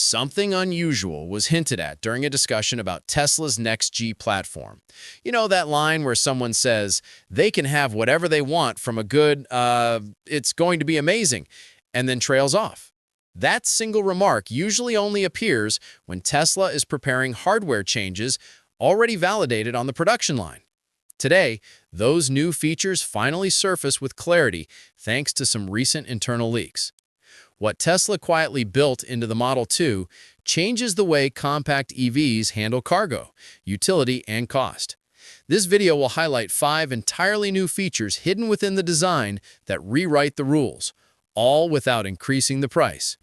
Something unusual was hinted at during a discussion about Tesla's next G platform. You know that line where someone says they can have whatever they want from a good, it's going to be amazing, and then trails off. That single remark usually only appears when Tesla is preparing hardware changes already validated on the production line. Today, those new features finally surface with clarity thanks to some recent internal leaks. What Tesla quietly built into the Model 2 changes the way compact EVs handle cargo, utility, and cost. This video will highlight 5 entirely new features hidden within the design that rewrite the rules, all without increasing the price.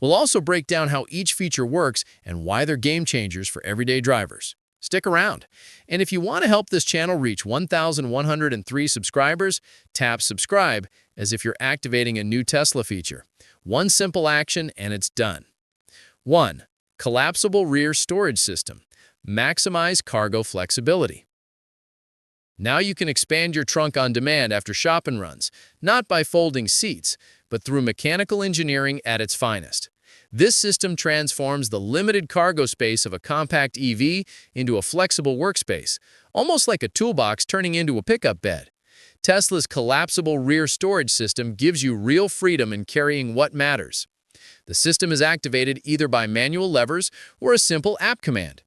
We'll also break down how each feature works and why they're game changers for everyday drivers. Stick around. And if you want to help this channel reach 1,103 subscribers, tap subscribe as if you're activating a new Tesla feature. One simple action and it's done. 1. Collapsible rear storage system. Maximize cargo flexibility. Now you can expand your trunk on demand after shopping runs, not by folding seats, but through mechanical engineering at its finest. This system transforms the limited cargo space of a compact EV into a flexible workspace, almost like a toolbox turning into a pickup bed. Tesla's collapsible rear storage system gives you real freedom in carrying what matters. The system is activated either by manual levers or a simple app command.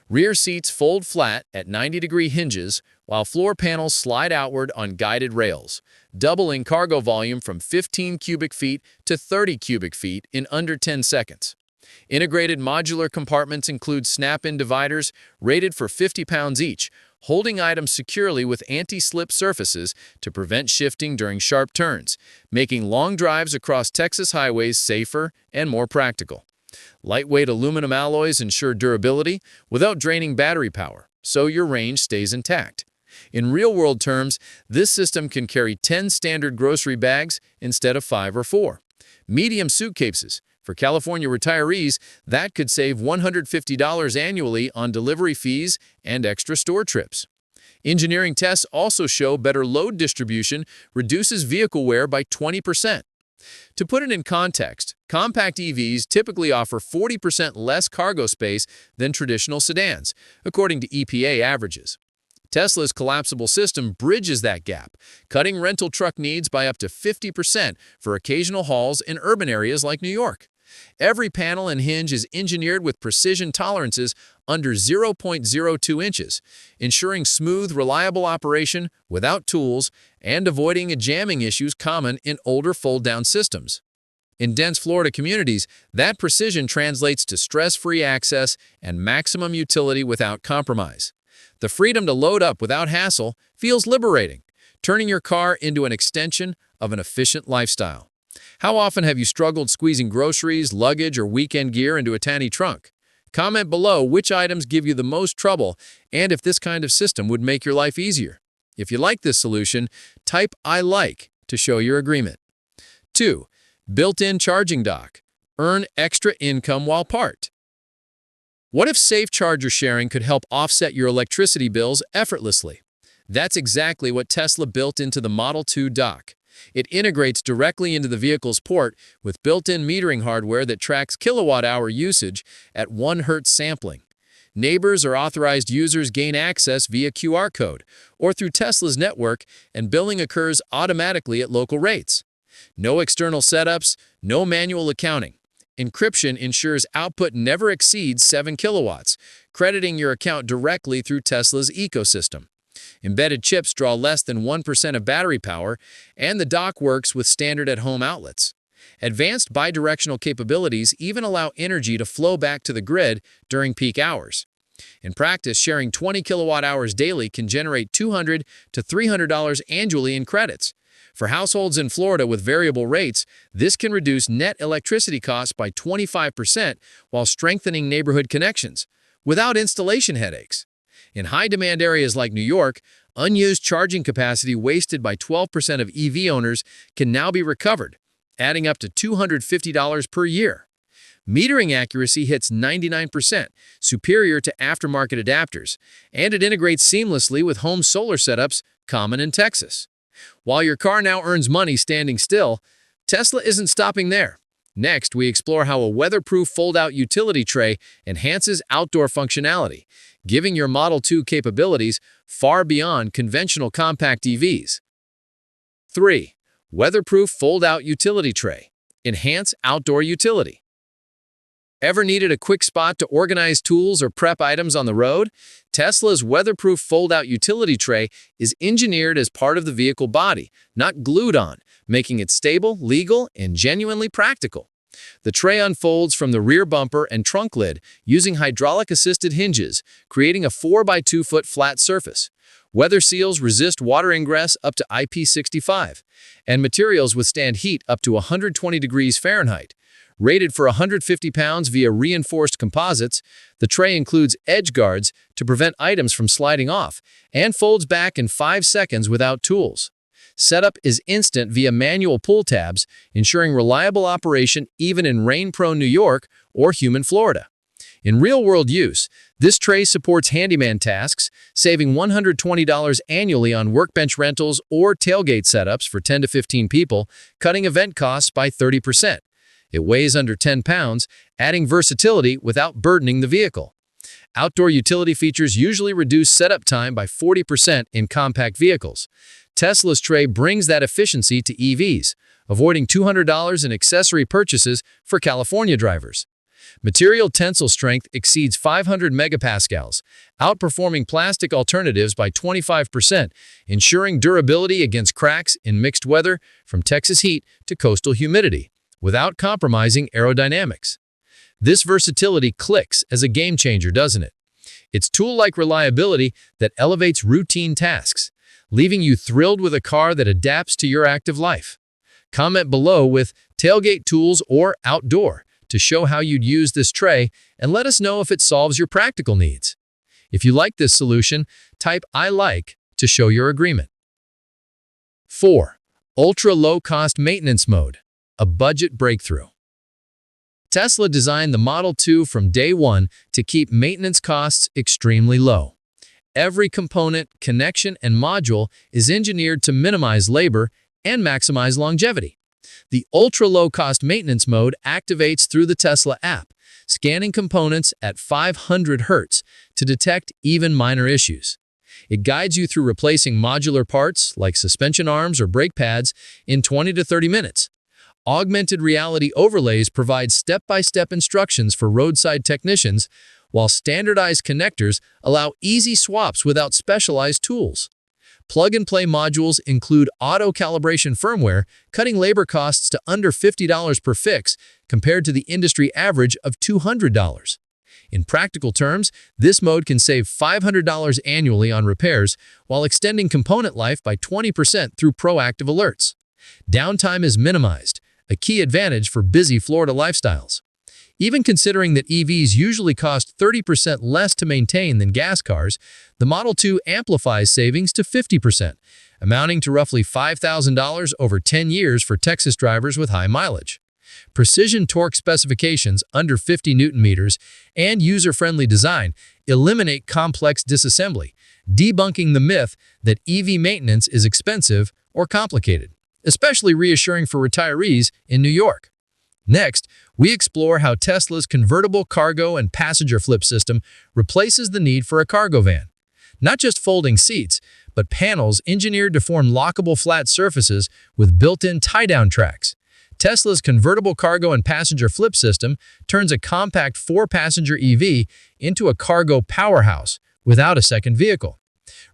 Rear seats fold flat at 90-degree hinges, while floor panels slide outward on guided rails, doubling cargo volume from 15 cubic feet to 30 cubic feet in under 10 seconds. Integrated modular compartments include snap-in dividers rated for 50 pounds each, holding items securely with anti-slip surfaces to prevent shifting during sharp turns, making long drives across Texas highways safer and more practical. Lightweight aluminum alloys ensure durability without draining battery power, so your range stays intact. In real-world terms, this system can carry 10 standard grocery bags instead of 5 or 4. Medium suitcases. For California retirees, that could save $150 annually on delivery fees and extra store trips. Engineering tests also show better load distribution reduces vehicle wear by 20%. To put it in context, compact EVs typically offer 40% less cargo space than traditional sedans, according to EPA averages. Tesla's collapsible system bridges that gap, cutting rental truck needs by up to 50% for occasional hauls in urban areas like New York. Every panel and hinge is engineered with precision tolerances under 0.02 inches, ensuring smooth, reliable operation without tools and avoiding jamming issues common in older fold-down systems. In dense Florida communities, that precision translates to stress-free access and maximum utility without compromise. The freedom to load up without hassle feels liberating, turning your car into an extension of an efficient lifestyle. How often have you struggled squeezing groceries, luggage, or weekend gear into a tiny trunk? Comment below which items give you the most trouble and if this kind of system would make your life easier. If you like this solution, type "I like" to show your agreement. 2. Built-in charging dock. Earn extra income while parked. What if safe charger sharing could help offset your electricity bills effortlessly? That's exactly what Tesla built into the Model 2 dock. It integrates directly into the vehicle's port with built-in metering hardware that tracks kilowatt-hour usage at 1 Hz sampling. Neighbors or authorized users gain access via QR code or through Tesla's network, and billing occurs automatically at local rates. No external setups, no manual accounting. Encryption ensures output never exceeds 7 kilowatts, crediting your account directly through Tesla's ecosystem. Embedded chips draw less than 1% of battery power, and the dock works with standard at-home outlets. Advanced bi-directional capabilities even allow energy to flow back to the grid during peak hours. In practice, sharing 20 kilowatt-hours daily can generate $200 to $300 annually in credits. For households in Florida with variable rates, this can reduce net electricity costs by 25% while strengthening neighborhood connections, without installation headaches. In high-demand areas like New York, unused charging capacity wasted by 12% of EV owners can now be recovered, adding up to $250 per year. Metering accuracy hits 99%, superior to aftermarket adapters, and it integrates seamlessly with home solar setups common in Texas. While your car now earns money standing still, Tesla isn't stopping there. Next, we explore how a weatherproof fold-out utility tray enhances outdoor functionality, giving your Model 2 capabilities far beyond conventional compact EVs. 3. Weatherproof fold-out utility tray. Enhance outdoor utility. Ever needed a quick spot to organize tools or prep items on the road? Tesla's weatherproof fold-out utility tray is engineered as part of the vehicle body, not glued on, making it stable, legal, and genuinely practical. The tray unfolds from the rear bumper and trunk lid using hydraulic-assisted hinges, creating a 4 by 2 foot flat surface. Weather seals resist water ingress up to IP65, and materials withstand heat up to 120 degrees Fahrenheit. Rated for 150 pounds via reinforced composites, the tray includes edge guards to prevent items from sliding off and folds back in 5 seconds without tools. Setup is instant via manual pull tabs, ensuring reliable operation even in rain-prone New York or humid Florida. In real-world use, this tray supports handyman tasks, saving $120 annually on workbench rentals or tailgate setups for 10 to 15 people, cutting event costs by 30%. It weighs under 10 pounds, adding versatility without burdening the vehicle. Outdoor utility features usually reduce setup time by 40% in compact vehicles. Tesla's tray brings that efficiency to EVs, avoiding $200 in accessory purchases for California drivers. Material tensile strength exceeds 500 megapascals, outperforming plastic alternatives by 25%, ensuring durability against cracks in mixed weather from Texas heat to coastal humidity, without compromising aerodynamics. This versatility clicks as a game changer, doesn't it? It's tool-like reliability that elevates routine tasks, leaving you thrilled with a car that adapts to your active life. Comment below with tailgate tools or outdoor to show how you'd use this tray and let us know if it solves your practical needs. If you like this solution, type "I like" to show your agreement. 4. Ultra-low-cost maintenance mode, a budget breakthrough. Tesla designed the Model 2 from day one to keep maintenance costs extremely low. Every component, connection, and module is engineered to minimize labor and maximize longevity. The ultra-low-cost maintenance mode activates through the Tesla app, scanning components at 500 Hz to detect even minor issues. It guides you through replacing modular parts like suspension arms or brake pads in 20 to 30 minutes. Augmented reality overlays provide step-by-step instructions for roadside technicians, while standardized connectors allow easy swaps without specialized tools. Plug-and-play modules include auto-calibration firmware, cutting labor costs to under $50 per fix compared to the industry average of $200. In practical terms, this mode can save $500 annually on repairs while extending component life by 20% through proactive alerts. Downtime is minimized, a key advantage for busy Florida lifestyles. Even considering that EVs usually cost 30% less to maintain than gas cars, the Model 2 amplifies savings to 50%, amounting to roughly $5,000 over 10 years for Texas drivers with high mileage. Precision torque specifications under 50 Nm and user-friendly design eliminate complex disassembly, debunking the myth that EV maintenance is expensive or complicated, especially reassuring for retirees in New York. Next, we explore how Tesla's convertible cargo and passenger flip system replaces the need for a cargo van. Not just folding seats, but panels engineered to form lockable flat surfaces with built-in tie-down tracks. Tesla's convertible cargo and passenger flip system turns a compact 4-passenger EV into a cargo powerhouse without a second vehicle.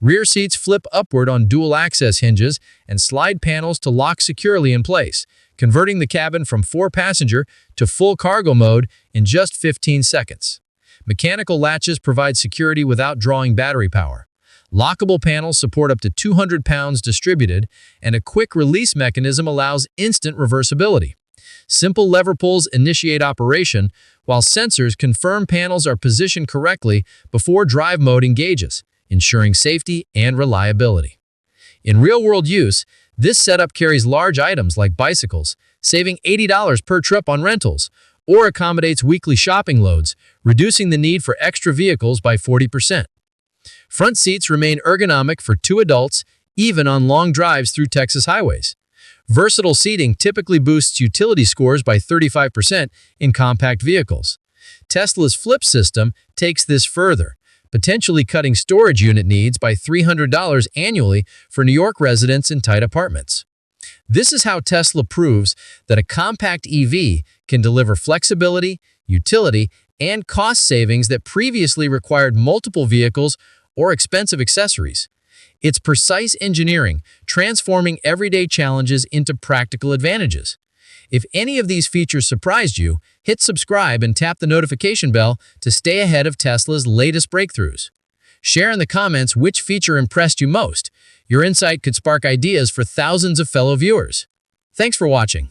Rear seats flip upward on dual-access hinges and slide panels to lock securely in place, converting the cabin from 4-passenger to full cargo mode in just 15 seconds. Mechanical latches provide security without drawing battery power. Lockable panels support up to 200 pounds distributed, and a quick release mechanism allows instant reversibility. Simple lever pulls initiate operation, while sensors confirm panels are positioned correctly before drive mode engages, ensuring safety and reliability. In real-world use, this setup carries large items like bicycles, saving $80 per trip on rentals, or accommodates weekly shopping loads, reducing the need for extra vehicles by 40%. Front seats remain ergonomic for 2 adults, even on long drives through Texas highways. Versatile seating typically boosts utility scores by 35% in compact vehicles. Tesla's Flip system takes this further, potentially cutting storage unit needs by $300 annually for New York residents in tight apartments. This is how Tesla proves that a compact EV can deliver flexibility, utility, and cost savings that previously required multiple vehicles or expensive accessories. It's precise engineering, transforming everyday challenges into practical advantages. If any of these features surprised you, hit subscribe and tap the notification bell to stay ahead of Tesla's latest breakthroughs. Share in the comments which feature impressed you most. Your insight could spark ideas for thousands of fellow viewers. Thanks for watching.